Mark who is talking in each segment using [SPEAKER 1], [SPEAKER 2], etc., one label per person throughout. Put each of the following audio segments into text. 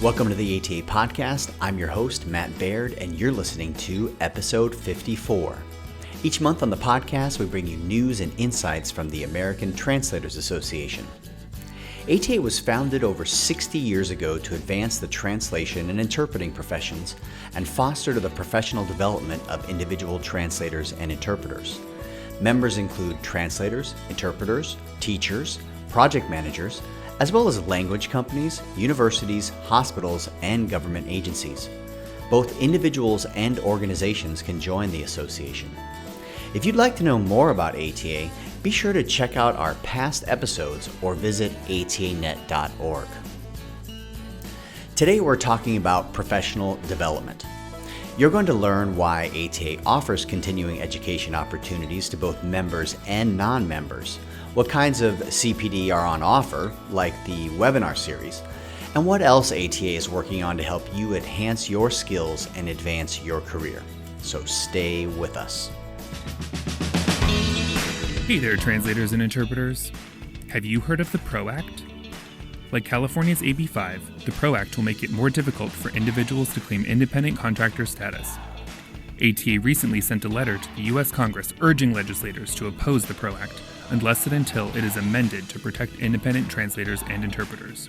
[SPEAKER 1] Welcome to the ATA Podcast. I'm your host, Matt Baird, and you're listening to Episode 54. Each month on the podcast, we bring you news and insights from the American Translators Association. ATA was founded over 60 years ago to advance the translation and interpreting professions and foster the professional development of individual translators and interpreters. Members include translators, interpreters, teachers, project managers, as well as language companies, universities, hospitals, and government agencies. Both individuals and organizations can join the association. If you'd like to know more about ATA, be sure to check out our past episodes or visit atanet.org. Today we're talking about professional development. You're going to learn why ATA offers continuing education opportunities to both members and non-members, what kinds of CPD are on offer, like the webinar series, and what else ATA is working on to help you enhance your skills and advance your career. So stay with us.
[SPEAKER 2] Hey there, translators and interpreters. Have you heard of the PRO Act? Like California's AB5, the PRO Act will make it more difficult for individuals to claim independent contractor status. ATA recently sent a letter to the U.S. Congress urging legislators to oppose the PRO Act unless and until it is amended to protect independent translators and interpreters.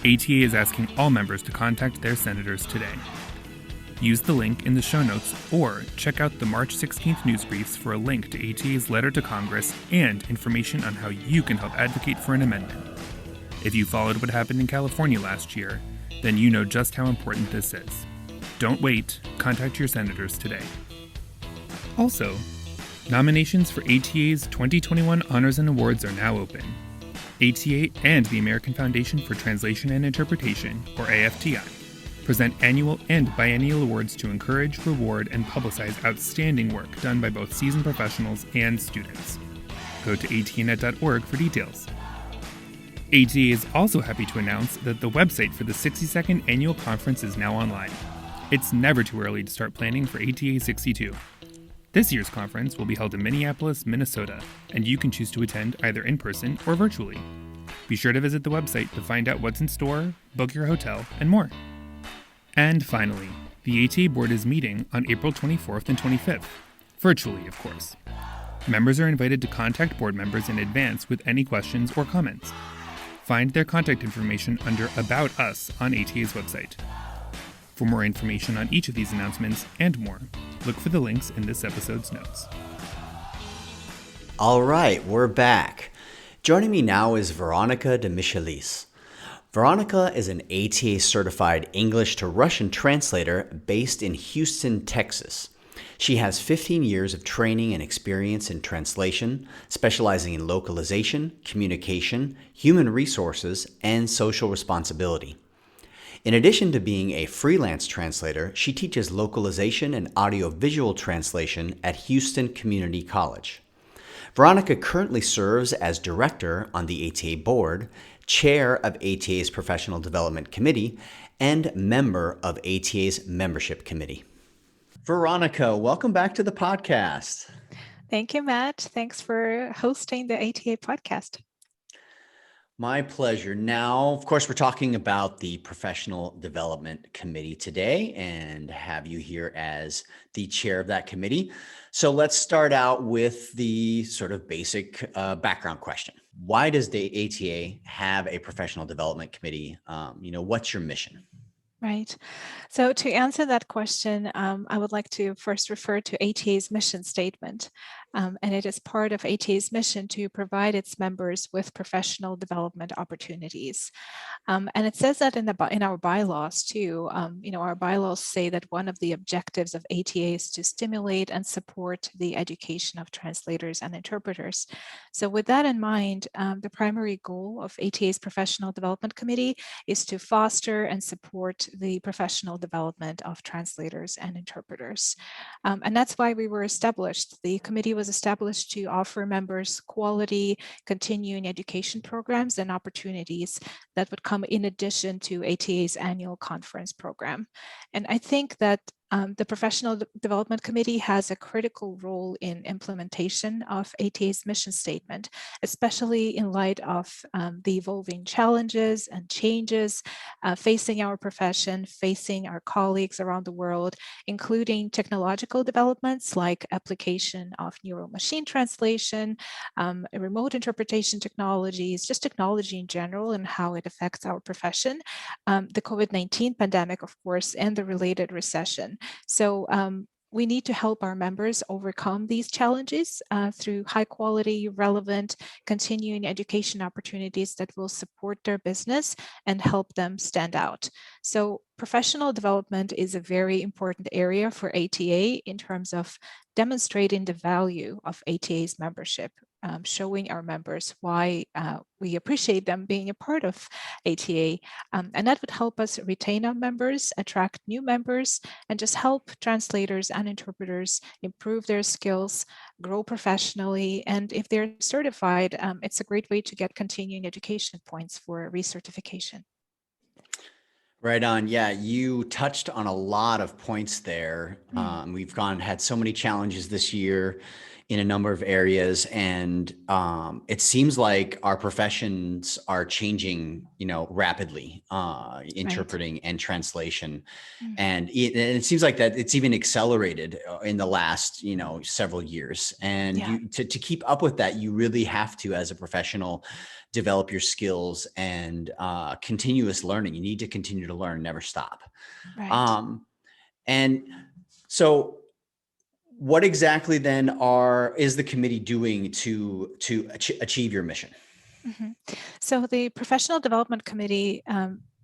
[SPEAKER 2] ATA is asking all members to contact their senators today. Use the link in the show notes or check out the March 16th news briefs for a link to ATA's letter to Congress and information on how you can help advocate for an amendment. If you followed what happened in California last year, then you know just how important this is. Don't wait, contact your senators today. Also, nominations for ATA's 2021 Honors and Awards are now open. ATA and the American Foundation for Translation and Interpretation, or AFTI, present annual and biennial awards to encourage, reward, and publicize outstanding work done by both seasoned professionals and students. Go to atanet.org for details. ATA is also happy to announce that the website for the 62nd annual conference is now online. It's never too early to start planning for ATA 62. This year's conference will be held in Minneapolis, Minnesota, and you can choose to attend either in person or virtually. Be sure to visit the website to find out what's in store, book your hotel, and more. And finally, the ATA board is meeting on April 24th and 25th, virtually, of course. Members are invited to contact board members in advance with any questions or comments. Find their contact information under About Us on ATA's website. For more information on each of these announcements and more, look for the links in this episode's notes.
[SPEAKER 1] All right, we're back. Joining me now is Veronika Demichelis. Veronica is an ATA certified English to Russian translator based in Houston, Texas. She has 15 years of training and experience in translation, specializing in localization, communication, human resources, and social responsibility. In addition to being a freelance translator, she teaches localization and audiovisual translation at Houston Community College. Veronica currently serves as director on the ATA board, chair of ATA's Professional Development Committee, and member of ATA's Membership Committee. Veronica, welcome back to the podcast.
[SPEAKER 3] Thank you, Matt. Thanks for hosting the ATA podcast.
[SPEAKER 1] My pleasure. Now, of course, we're talking about the Professional Development Committee today and have you here as the chair of that committee. So let's start out with the sort of basic background question. Why does the ATA have a Professional Development Committee? What's your mission?
[SPEAKER 3] Right. So to answer that question, I would like to first refer to ATA's mission statement. And it is part of ATA's mission to provide its members with professional development opportunities. And it says that in our bylaws too. Our bylaws say that one of the objectives of ATA is to stimulate and support the education of translators and interpreters. So with that in mind, the primary goal of ATA's Professional Development Committee is to foster and support the professional development of translators and interpreters. And that's why we were established. The committee was established to offer members quality continuing education programs and opportunities that would come in addition to ATA's annual conference program. And I think that The Professional Development Committee has a critical role in implementation of ATA's mission statement, especially in light of the evolving challenges and changes facing our profession, facing our colleagues around the world, including technological developments like application of neuro-machine translation, remote interpretation technologies, just technology in general and how it affects our profession, the COVID-19 pandemic, of course, and the related recession. So we need to help our members overcome these challenges through high quality, relevant, continuing education opportunities that will support their business and help them stand out. So professional development is a very important area for ATA in terms of demonstrating the value of ATA's membership, showing our members why we appreciate them being a part of ATA. And that would help us retain our members, attract new members, and just help translators and interpreters improve their skills, grow professionally. And if they're certified, it's a great way to get continuing education points for recertification.
[SPEAKER 1] Right on. Yeah, you touched on a lot of points there. We've had so many challenges this year in a number of areas, and it seems like our professions are changing, rapidly, interpreting and translation. And it seems like that it's even accelerated in the last, several years. And to keep up with that, you really have to, as a professional, develop your skills and continuous learning. You need to continue to learn, never stop.
[SPEAKER 3] Right.
[SPEAKER 1] And so what exactly then is the committee doing to achieve your mission?
[SPEAKER 3] So the Professional Development Committee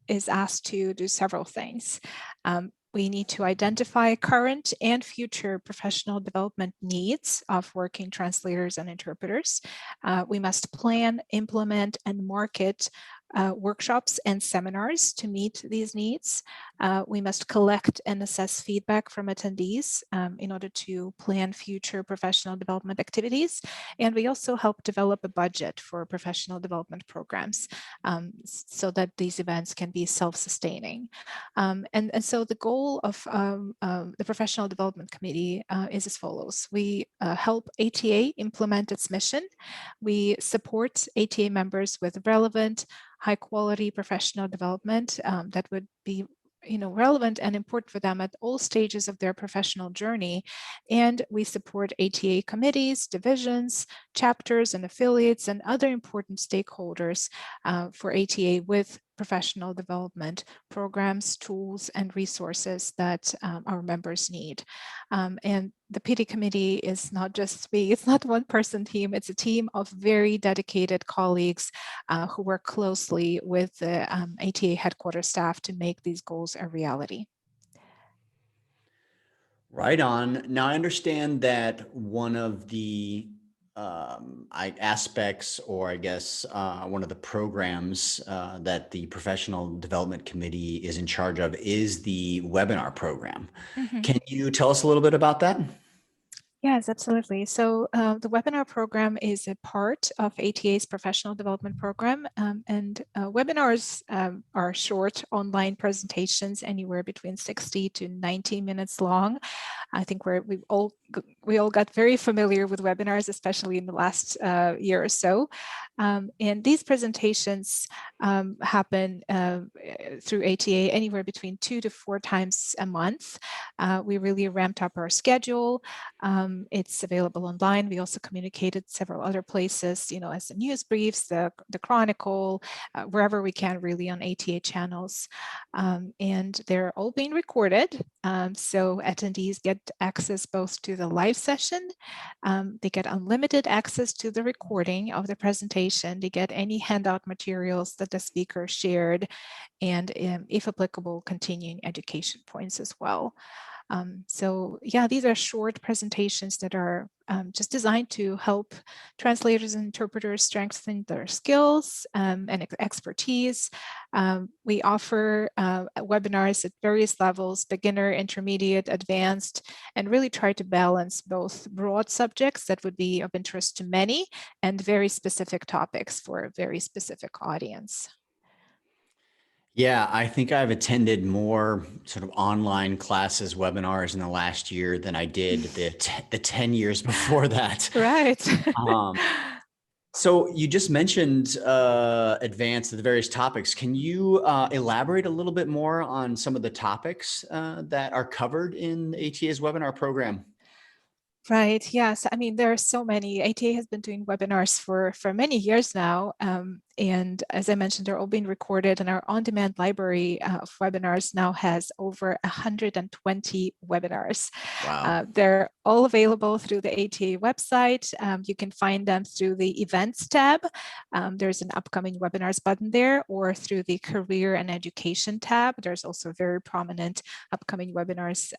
[SPEAKER 3] is asked to do several things. We need to identify current and future professional development needs of working translators and interpreters. We must plan, implement, and market workshops and seminars to meet these needs. We must collect and assess feedback from attendees in order to plan future professional development activities. And we also help develop a budget for professional development programs so that these events can be self-sustaining. And so the goal of the Professional Development Committee is as follows. We help ATA implement its mission. We support ATA members with relevant, high quality professional development that would be relevant and important for them at all stages of their professional journey. And we support ATA committees, divisions, chapters, and affiliates, and other important stakeholders for ATA with professional development programs, tools, and resources that our members need. And the PD committee is not just me, it's not one person team, it's a team of very dedicated colleagues who work closely with the ATA headquarters staff to make these goals a reality.
[SPEAKER 1] Right on. Now, I understand that one of the aspects, or I guess one of the programs that the Professional Development Committee is in charge of is the webinar program. Can you tell us a little bit about that?
[SPEAKER 3] Yes, absolutely. So the webinar program is a part of ATA's professional development program, and webinars are short online presentations, anywhere between 60 to 90 minutes long. I think we all got very familiar with webinars, especially in the last year or so. And these presentations happen through ATA anywhere between 2 to 4 times a month. We really ramped up our schedule. It's available online. We also communicated several other places, as the news briefs, the Chronicle, wherever we can, really, on ATA channels. And they're all being recorded. So attendees get access both to the live session, they get unlimited access to the recording of the presentation, they get any handout materials that the speaker shared, and if applicable, continuing education points as well. So yeah, these are short presentations that are just designed to help translators and interpreters strengthen their skills and expertise. We offer webinars at various levels, beginner, intermediate, advanced, and really try to balance both broad subjects that would be of interest to many and very specific topics for a very specific audience.
[SPEAKER 1] Yeah, I think I've attended more sort of online classes, webinars in the last year than I did the 10 years before that.
[SPEAKER 3] Right.
[SPEAKER 1] Um, so you just mentioned advance the various topics. Can you elaborate a little bit more on some of the topics that are covered in the ATA's webinar program?
[SPEAKER 3] Right. Yes. I mean, there are so many. ATA has been doing webinars for many years now. And as I mentioned, they're all being recorded, and our on-demand library of webinars now has over 120 webinars.
[SPEAKER 1] Wow.
[SPEAKER 3] They're all available through the ATA website. You can find them through the events tab. There's an upcoming webinars button there, or through the career and education tab. There's also a very prominent upcoming webinars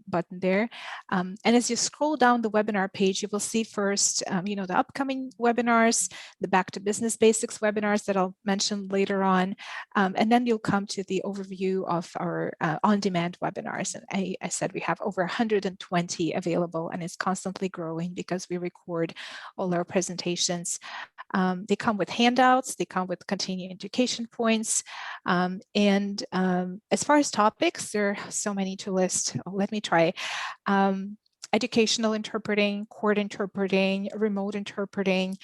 [SPEAKER 3] button there. And as you scroll down the webinar page, you will see first, the upcoming webinars, the Back to Business Basics webinars that I'll mention later on. And then you'll come to the overview of our on-demand webinars. And I said we have over 120 available, and it's constantly growing because we record all our presentations. They come with handouts, they come with continuing education points. As far as topics, there are so many to list. Let me try. Educational interpreting, court interpreting, remote interpreting,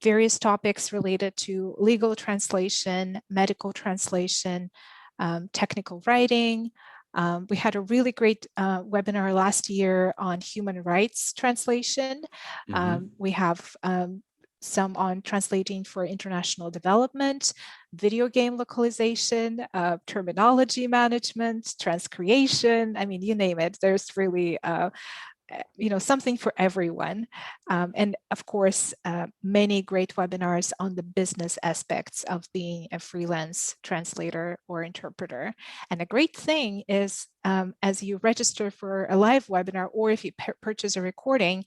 [SPEAKER 3] various topics related to legal translation, medical translation, technical writing. We had a really great webinar last year on human rights translation. We have some on translating for international development, video game localization, terminology management, transcreation. I mean, you name it. There's really something for everyone. And of course, many great webinars on the business aspects of being a freelance translator or interpreter. And a great thing is, as you register for a live webinar, or if you purchase a recording,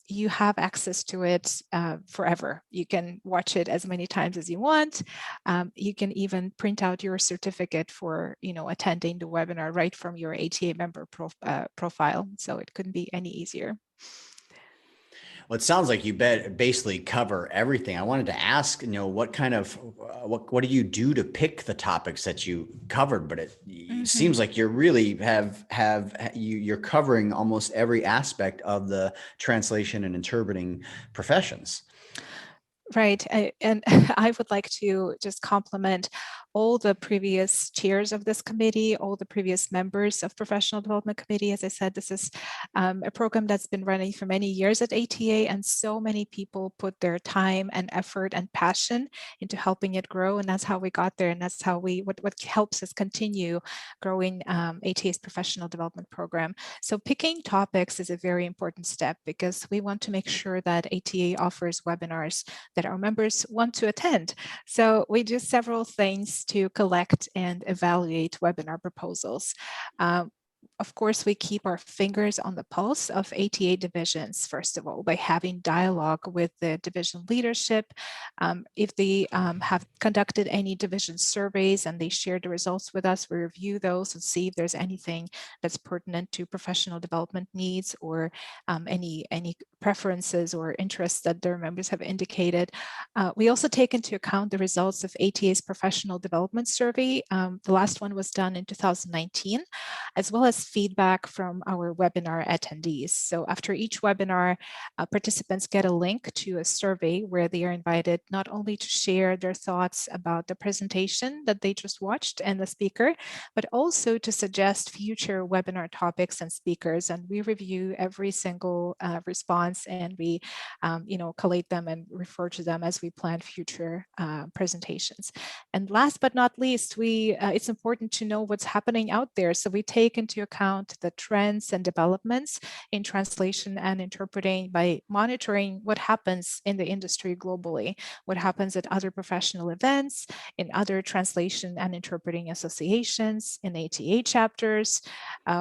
[SPEAKER 3] you have access to it forever. You can watch it as many times as you want. You can even print out your certificate for attending the webinar right from your ATA member profile. So it couldn't be any easier.
[SPEAKER 1] Well, it sounds like you basically cover everything. I wanted to ask, what kind of what do you do to pick the topics that you covered? But it seems like you really you're covering almost every aspect of the translation and interpreting professions.
[SPEAKER 3] Right. And I would like to just compliment all the previous chairs of this committee, all the previous members of Professional Development Committee. As I said, this is a program that's been running for many years at ATA, and so many people put their time and effort and passion into helping it grow. And that's how we got there. And that's how what helps us continue growing ATA's Professional Development Program. So picking topics is a very important step, because we want to make sure that ATA offers webinars that our members want to attend. So we do several things to collect and evaluate webinar proposals. Of course, we keep our fingers on the pulse of ATA divisions, first of all, by having dialogue with the division leadership. If they have conducted any division surveys and they share the results with us, we review those and see if there's anything that's pertinent to professional development needs, or any preferences or interests that their members have indicated. We also take into account the results of ATA's professional development survey. The last one was done in 2019, as well as feedback from our webinar attendees. So after each webinar, participants get a link to a survey where they are invited not only to share their thoughts about the presentation that they just watched and the speaker, but also to suggest future webinar topics and speakers. And we review every single response, and we collate them and refer to them as we plan future presentations. And last but not least, it's important to know what's happening out there. So we take into account the trends and developments in translation and interpreting by monitoring what happens in the industry globally, what happens at other professional events, in other translation and interpreting associations, in ATA chapters.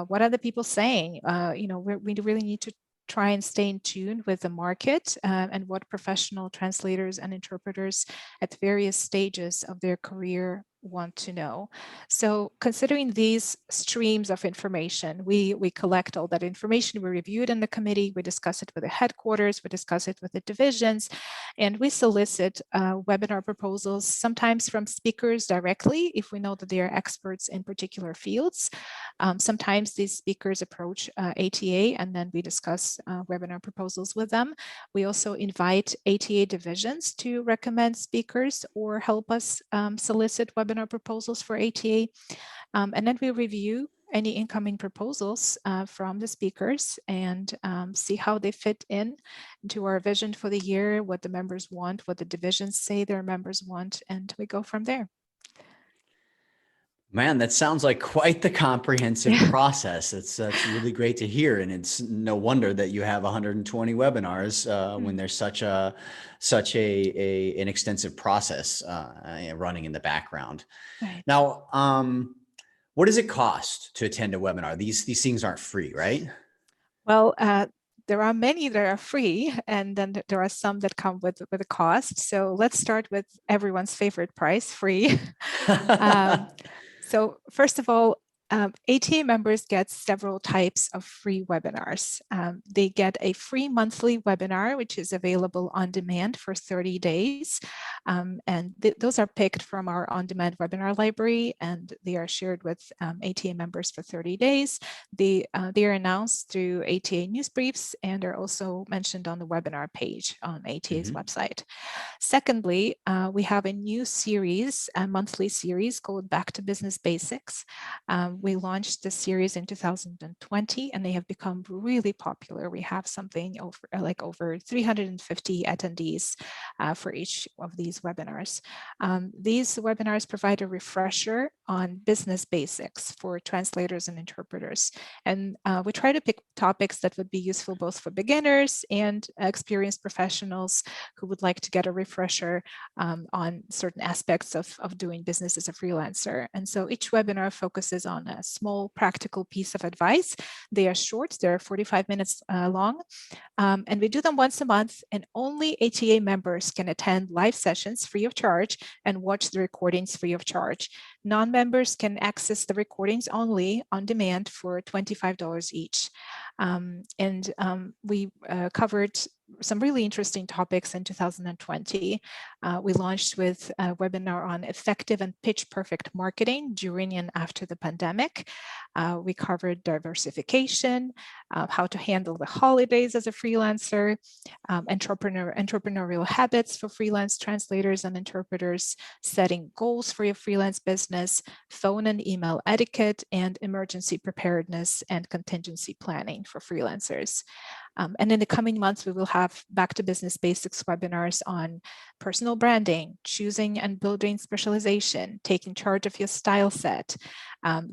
[SPEAKER 3] What are the people saying? We really need to try and stay in tune with the market and what professional translators and interpreters at various stages of their career want to know. So considering these streams of information, we collect all that information, we review it in the committee, we discuss it with the headquarters, we discuss it with the divisions, and we solicit webinar proposals, sometimes from speakers directly, if we know that they are experts in particular fields. Sometimes these speakers approach ATA, and then we discuss webinar proposals with them. We also invite ATA divisions to recommend speakers or help us solicit webinar proposals for ATA. And then we review any incoming proposals from the speakers and see how they fit in to our vision for the year, what the members want, what the divisions say their members want, and we go from there.
[SPEAKER 1] Man, that sounds like quite the comprehensive process. That's really great to hear, and it's no wonder that you have 120 webinars when there's such an extensive process running in the background.
[SPEAKER 3] Right.
[SPEAKER 1] Now, what does it cost to attend a webinar? These things aren't free, right?
[SPEAKER 3] Well, there are many that are free, and then there are some that come with a cost. So let's start with everyone's favorite price, free. So first of all, ATA members get several types of free webinars. They get a free monthly webinar, which is available on demand for 30 days. And those are picked from our on-demand webinar library, and they are shared with ATA members for 30 days. They are announced through ATA news briefs and are also mentioned on the webinar page on ATA's website. Secondly, we have a new series, a monthly series called Back to Business Basics. We launched this series in 2020, and they have become really popular. We have something over 350 attendees for each of these webinars. These webinars provide a refresher on business basics for translators and interpreters. And we try to pick topics that would be useful both for beginners and experienced professionals who would like to get a refresher on certain aspects of doing business as a freelancer. And so each webinar focuses on a small practical piece of advice. They are short, they're 45 minutes long, and we do them once a month, and only ATA members can attend live sessions free of charge and watch the recordings free of charge. Non-members can access the recordings only on demand for $25 each. We covered some really interesting topics in 2020. We launched with a webinar on effective and pitch perfect marketing during and after the pandemic. We covered diversification, how to handle the holidays as a freelancer, entrepreneurial habits for freelance translators and interpreters, setting goals for your freelance business, phone and email etiquette, and emergency preparedness and contingency planning for freelancers. And in the coming months, we will have Back to Business Basics webinars on personal branding, choosing and building specialization, taking charge of your style set,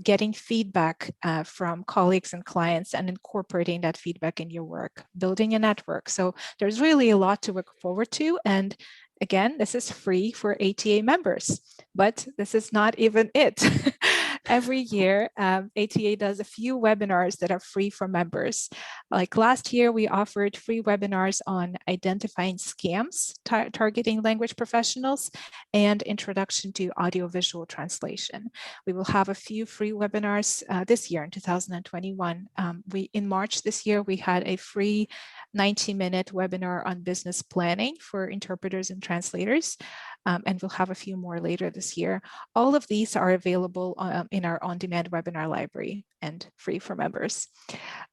[SPEAKER 3] getting feedback from colleagues and clients and incorporating that feedback in your work, building a network. So there's really a lot to look forward to. And again, this is free for ATA members, but this is not even it. Every year, ATA does a few webinars that are free for members. Like last year, we offered free webinars on identifying scams, targeting language professionals, and introduction to audiovisual translation. We will have a few free webinars this year in 2021. In March this year, we had a free 90-minute webinar on business planning for interpreters and translators. And we'll have a few more later this year. All of these are available in our on-demand webinar library and free for members.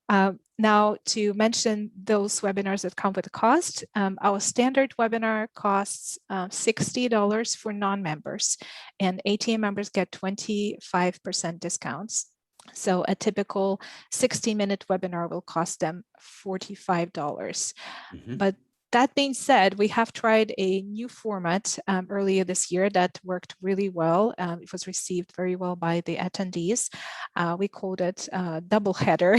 [SPEAKER 3] Now, to mention those webinars that come with a cost, our standard webinar costs $60 for non-members, and ATA members get 25% discounts. So a typical 60-minute webinar will cost them $45. But that being said, we have tried a new format earlier this year that worked really well. It was received very well by the attendees. We called it double header,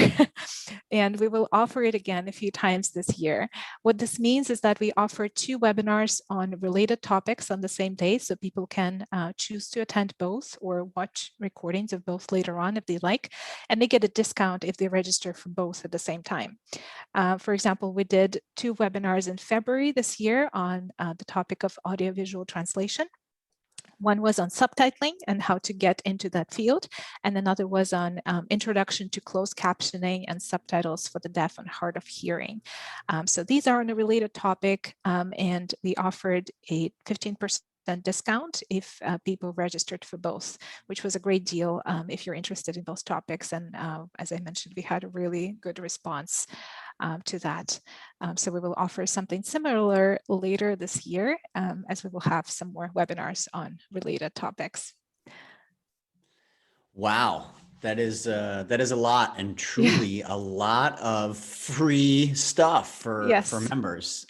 [SPEAKER 3] and we will offer it again a few times this year. What this means is that we offer 2 webinars on related topics on the same day, so people can choose to attend both or watch recordings of both later on if they like, and they get a discount if they register for both at the same time. For example, we did 2 webinars in February this year on the topic of audiovisual translation. One was on subtitling and how to get into that field, and another was on introduction to closed captioning and subtitles for the deaf and hard of hearing. So these are on a related topic, and we offered a 15% discount if people registered for both, which was a great deal if you're interested in both topics. And as I mentioned, we had a really good response to that. So we will offer something similar later this year, as we will have some more webinars on related topics.
[SPEAKER 1] Wow, that is a lot, and truly a lot of free stuff for members.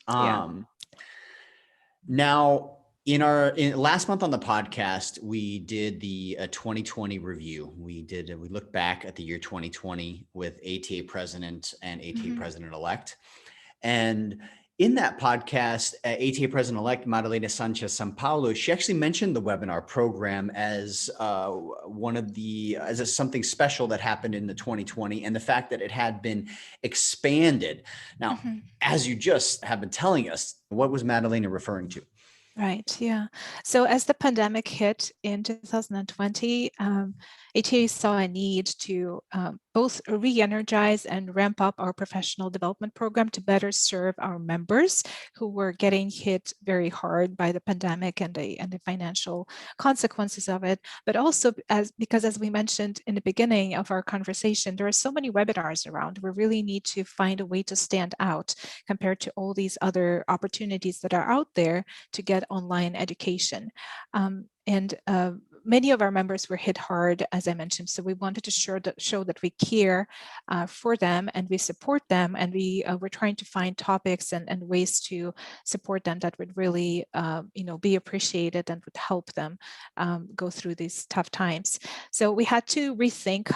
[SPEAKER 1] Now, in last month on the podcast, we did the 2020 review. We looked back at the year 2020 with ATA president and ATA president-elect. And in that podcast, ATA president-elect Madalena Sanchez-Sampaulo, she actually mentioned the webinar program as something special that happened in the 2020, and the fact that it had been expanded. Now, as you just have been telling us, what was Madalena referring to?
[SPEAKER 3] Right, yeah. So as the pandemic hit in 2020, ATA saw a need to both re-energize and ramp up our professional development program to better serve our members who were getting hit very hard by the pandemic and the financial consequences of it. But also because as we mentioned in the beginning of our conversation, there are so many webinars around. We really need to find a way to stand out compared to all these other opportunities that are out there to get online education. Many of our members were hit hard, as I mentioned, so we wanted to show that we care for them and we support them, and we're trying to find topics and ways to support them that would really be appreciated and would help them go through these tough times. So we had to rethink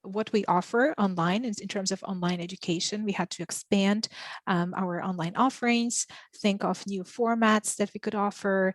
[SPEAKER 3] what we offer online in terms of online education. We had to expand our online offerings, think of new formats that we could offer,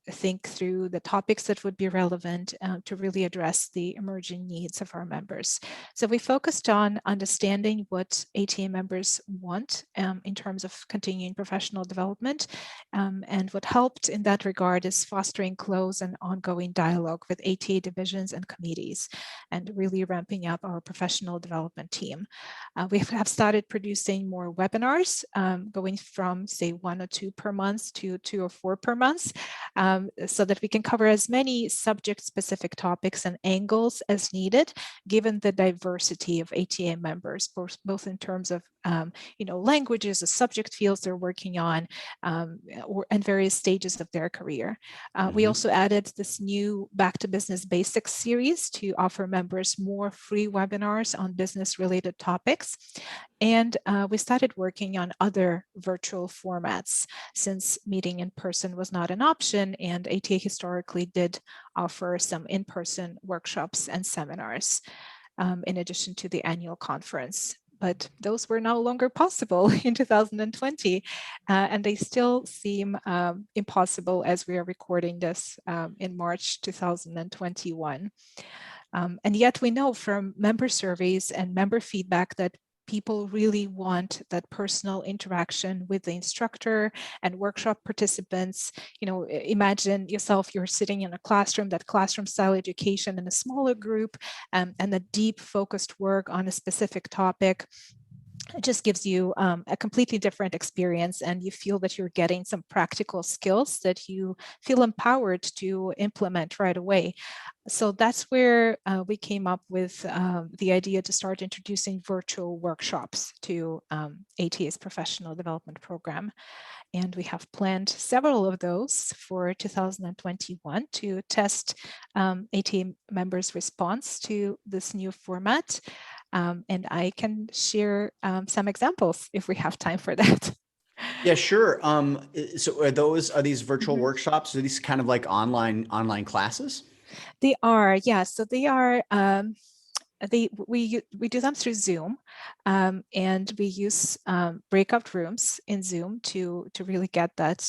[SPEAKER 3] think through the topics that would be relevant to really address the emerging needs of our members. So we focused on understanding what ATA members want in terms of continuing professional development. And what helped in that regard is fostering close and ongoing dialogue with ATA divisions and committees, and really ramping up our professional development team. We have started producing more webinars, going from say 1 or 2 per month to 2 or 4 per month, so that we can cover as many subject-specific topics and angles as needed, given the diversity of ATA members, both in terms of languages, the subject fields they're working on, and various stages of their career. We also added this new Back to Business Basics series to offer members more free webinars on business-related topics. And we started working on other virtual formats since meeting in person was not an option, and ATA historically did offer some in-person workshops and seminars in addition to the annual conference. But those were no longer possible in 2020, and they still seem impossible as we are recording this in March 2021. And yet we know from member surveys and member feedback that people really want that personal interaction with the instructor and workshop participants. Imagine yourself, you're sitting in a classroom, that classroom style education in a smaller group, and the deep focused work on a specific topic. It just gives you a completely different experience, and you feel that you're getting some practical skills that you feel empowered to implement right away. So that's where we came up with the idea to start introducing virtual workshops to ATA's professional development program. And we have planned several of those for 2021 to test ATA members' response to this new format. And I can share some examples if we have time for that.
[SPEAKER 1] Yeah, sure. So are these virtual workshops? Are these kind of like online classes?
[SPEAKER 3] They are, yeah. So they are. We do them through Zoom, and we use breakout rooms in Zoom to really get that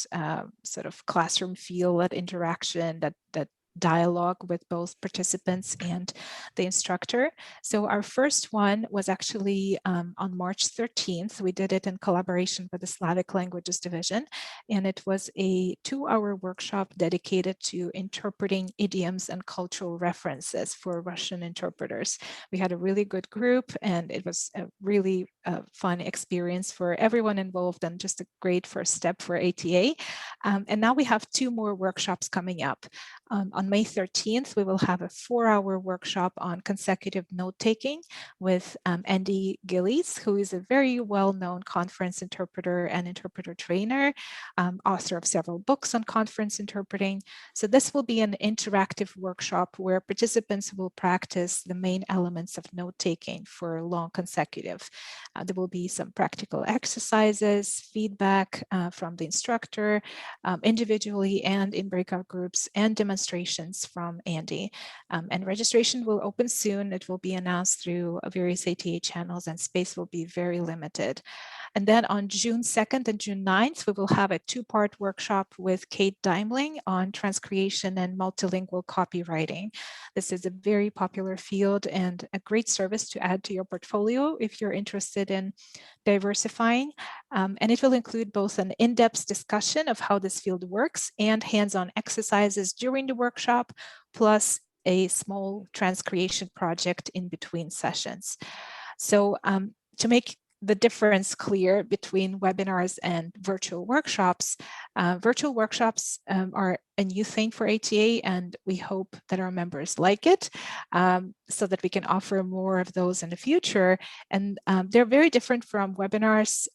[SPEAKER 3] sort of classroom feel, that interaction, that dialogue with both participants and the instructor. So our first one was actually on March 13th. We did it in collaboration with the Slavic Languages Division, and it was a 2-hour workshop dedicated to interpreting idioms and cultural references for Russian interpreters. We had a really good group, and it was a really fun experience for everyone involved and just a great first step for ATA. And now we have 2 more workshops coming up. On May 13th, we will have a 4-hour workshop on consecutive note-taking with Andy Gillies, who is a very well-known conference interpreter and interpreter trainer, author of several books on conference interpreting. So this will be an interactive workshop where participants will practice the main elements of note-taking for long consecutive. There will be some practical exercises, feedback from the instructor, individually and in breakout groups, and demonstrations from Andy. And registration will open soon. It will be announced through various ATA channels, and space will be very limited. And then on June 2nd and June 9th, we will have a 2-part workshop with Kate Daimling on transcreation and multilingual copywriting. This is a very popular field and a great service to add to your portfolio if you're interested in diversifying. And it will include both an in-depth discussion of how this field works and hands-on exercises during the workshop, plus a small transcreation project in between sessions. So to make the difference clear between webinars and virtual workshops are a new thing for ATA, and we hope that our members like it so that we can offer more of those in the future. And they're very different from webinars.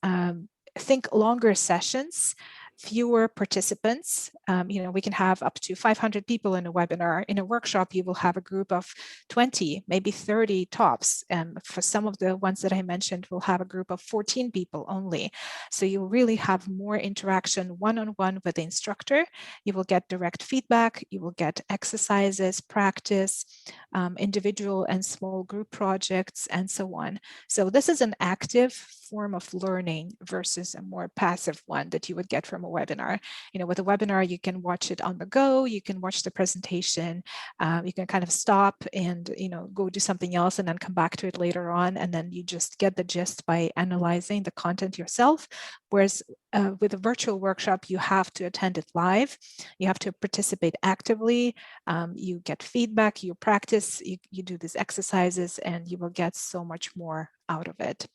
[SPEAKER 3] Think longer sessions, fewer participants. We can have up to 500 people in a webinar. In a workshop, you will have a group of 20, maybe 30 tops. And for some of the ones that I mentioned, we'll have a group of 14 people only. So you'll really have more interaction one-on-one with the instructor. You will get direct feedback. You will get exercises, practice, individual and small group projects, and so on. So this is an active form of learning versus a more passive one that you would get from a webinar. With a webinar, you can watch it on the go, you can watch the presentation, you can kind of stop and go do something else and then come back to it later on, and then you just get the gist by analyzing the content yourself. Whereas with a virtual workshop, you have to attend it live, you have to participate actively, you get feedback, you practice, you do these exercises, and you will get so much more out of it.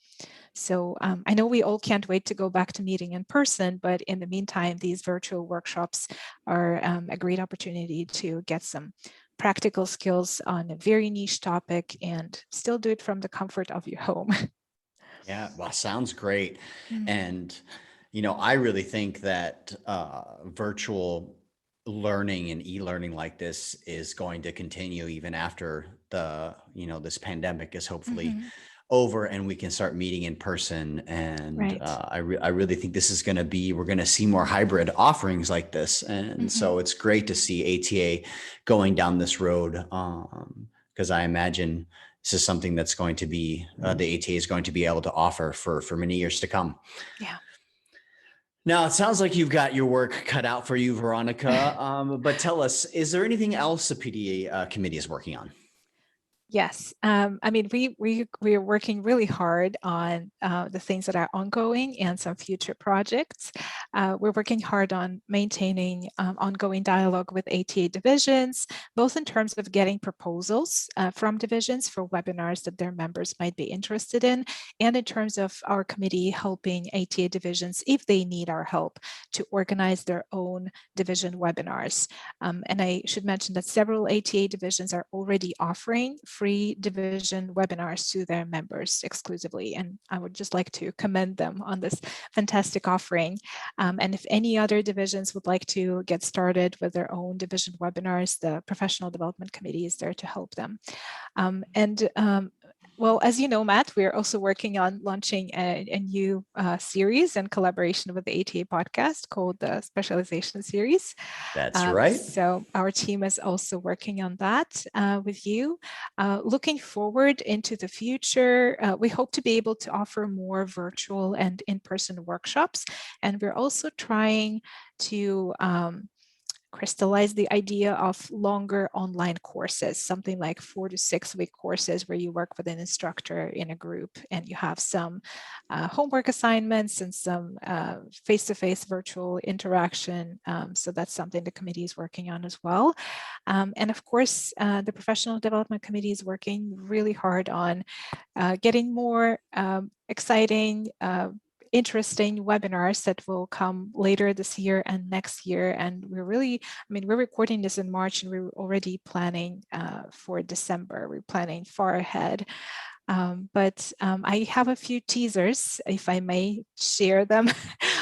[SPEAKER 3] So I know we all can't wait to go back to meeting in person, but in the meantime, these virtual workshops are a great opportunity to get some practical skills on a very niche topic and still do it from the comfort of your home.
[SPEAKER 1] Yeah, well, sounds great.
[SPEAKER 3] Mm.
[SPEAKER 1] And, I really think that virtual learning and e-learning like this is going to continue even after this pandemic is hopefully over and we can start meeting in person. And
[SPEAKER 3] Right.
[SPEAKER 1] I really think this is going to be, we're going to see more hybrid offerings like this. And so it's great to see ATA going down this road because I imagine this is something that's going to be, the ATA is going to be able to offer for many years to come.
[SPEAKER 3] Yeah.
[SPEAKER 1] Now, it sounds like you've got your work cut out for you, Veronica, but tell us, is there anything else the PDA committee is working on?
[SPEAKER 3] Yes, we are working really hard on the things that are ongoing and some future projects. We're working hard on maintaining ongoing dialogue with ATA divisions, both in terms of getting proposals from divisions for webinars that their members might be interested in, and in terms of our committee helping ATA divisions, if they need our help, to organize their own division webinars. And I should mention that several ATA divisions are already offering free division webinars to their members exclusively. And I would just like to commend them on this fantastic offering. And if any other divisions would like to get started with their own division webinars, the Professional Development Committee is there to help them. Well, as you know, Matt, we're also working on launching a new series in collaboration with the ATA podcast called the Specialization Series.
[SPEAKER 1] That's right.
[SPEAKER 3] So our team is also working on that with you. Looking forward into the future, we hope to be able to offer more virtual and in-person workshops. And we're also trying to crystallized the idea of longer online courses, something like 4 to 6 week courses where you work with an instructor in a group and you have some homework assignments and some face-to-face virtual interaction. So that's something the committee is working on as well. And of course, the Professional Development Committee is working really hard on getting more exciting, interesting webinars that will come later this year and next year. And we're recording this in March and we're already planning for December. We're planning far ahead. But I have a few teasers, if I may share them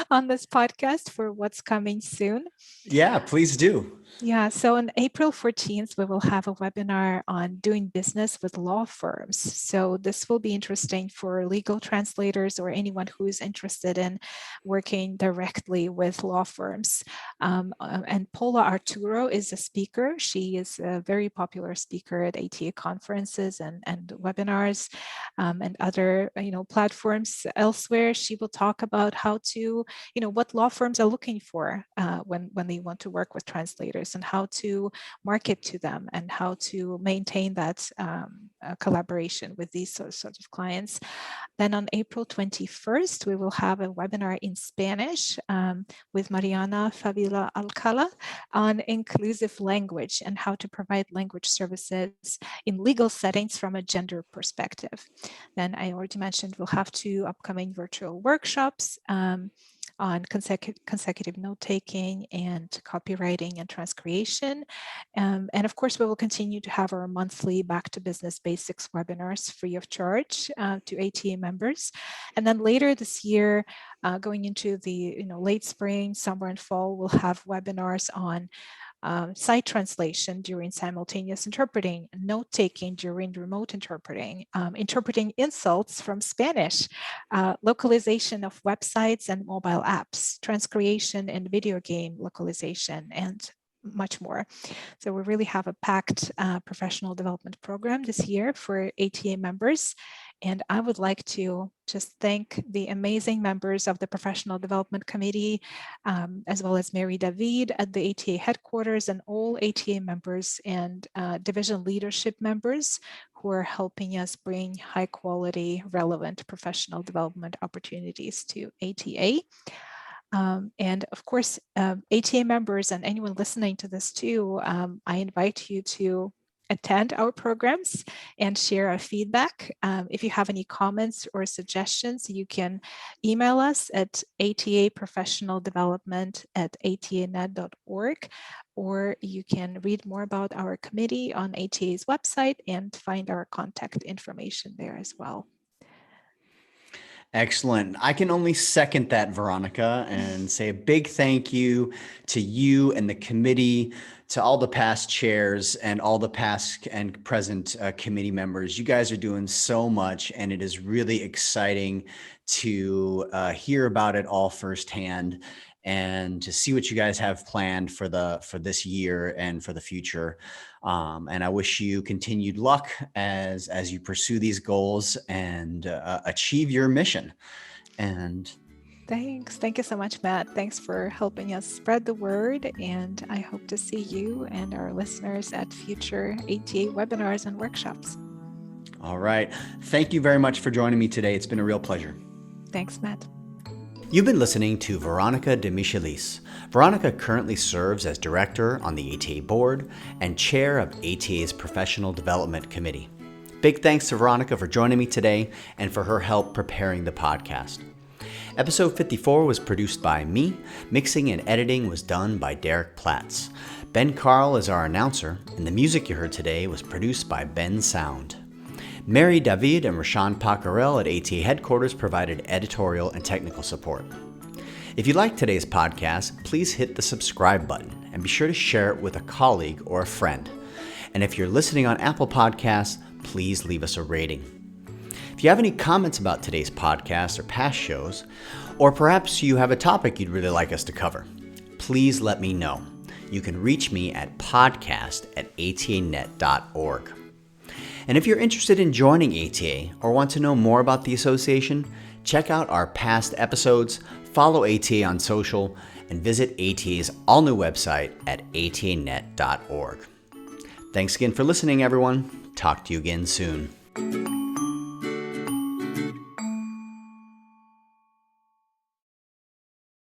[SPEAKER 3] on this podcast for what's coming soon.
[SPEAKER 1] Yeah, please do.
[SPEAKER 3] Yeah, so on April 14th, we will have a webinar on doing business with law firms. So this will be interesting for legal translators or anyone who is interested in working directly with law firms. And Paula Arturo is a speaker. She is a very popular speaker at ATA conferences and webinars and other platforms elsewhere. She will talk about how to, what law firms are looking for when they want to work with translators, and how to market to them and how to maintain that collaboration with these sorts of clients. Then on April 21st, we will have a webinar in Spanish with Mariana Favila Alcala on inclusive language and how to provide language services in legal settings from a gender perspective. Then I already mentioned we'll have 2 upcoming virtual workshops on consecutive note-taking and copywriting and transcreation. And of course, we will continue to have our monthly Back to Business Basics webinars free of charge to ATA members. And then later this year, going into the late spring, summer, and fall, we'll have webinars on site translation during simultaneous interpreting, note-taking during remote interpreting, interpreting insults from Spanish, localization of websites and mobile apps, transcreation and video game localization, and much more. So we really have a packed professional development program this year for ATA members. And I would like to just thank the amazing members of the Professional Development Committee, as well as Mary David at the ATA headquarters and all ATA members and division leadership members who are helping us bring high quality, relevant professional development opportunities to ATA. And of course, ATA members and anyone listening to this too, I invite you to attend our programs and share our feedback. If you have any comments or suggestions, you can email us at ataprofessionaldevelopment@atanet.org, or you can read more about our committee on ATA's website and find our contact information there as well.
[SPEAKER 1] Excellent. I can only second that, Veronica, and say a big thank you to you and the committee, to all the past chairs and all the past and present committee members. You guys are doing so much, and it is really exciting to hear about it all firsthand and to see what you guys have planned for this year and for the future. And I wish you continued luck as you pursue these goals and achieve your mission. And
[SPEAKER 3] thanks. Thank you so much, Matt. Thanks for helping us spread the word. And I hope to see you and our listeners at future ATA webinars and workshops.
[SPEAKER 1] All right. Thank you very much for joining me today. It's been a real pleasure.
[SPEAKER 3] Thanks, Matt.
[SPEAKER 1] You've been listening to Veronika Demichelis. Veronica currently serves as director on the ATA board and chair of ATA's Professional Development Committee. Big thanks to Veronica for joining me today and for her help preparing the podcast. Episode 54 was produced by me. Mixing and editing was done by Derek Platts. Ben Carl is our announcer, and the music you heard today was produced by Ben Sound. Mary David and Rashawn Pacarel at ATA headquarters provided editorial and technical support. If you liked today's podcast, please hit the subscribe button and be sure to share it with a colleague or a friend. And if you're listening on Apple Podcasts, please leave us a rating. If you have any comments about today's podcast or past shows, or perhaps you have a topic you'd really like us to cover, please let me know. You can reach me at podcast@atanet.org. And if you're interested in joining ATA or want to know more about the association, Check out our past episodes, follow ATA on social, and visit ATA's all-new website at atanet.org. Thanks again for listening, everyone. Talk to you again soon.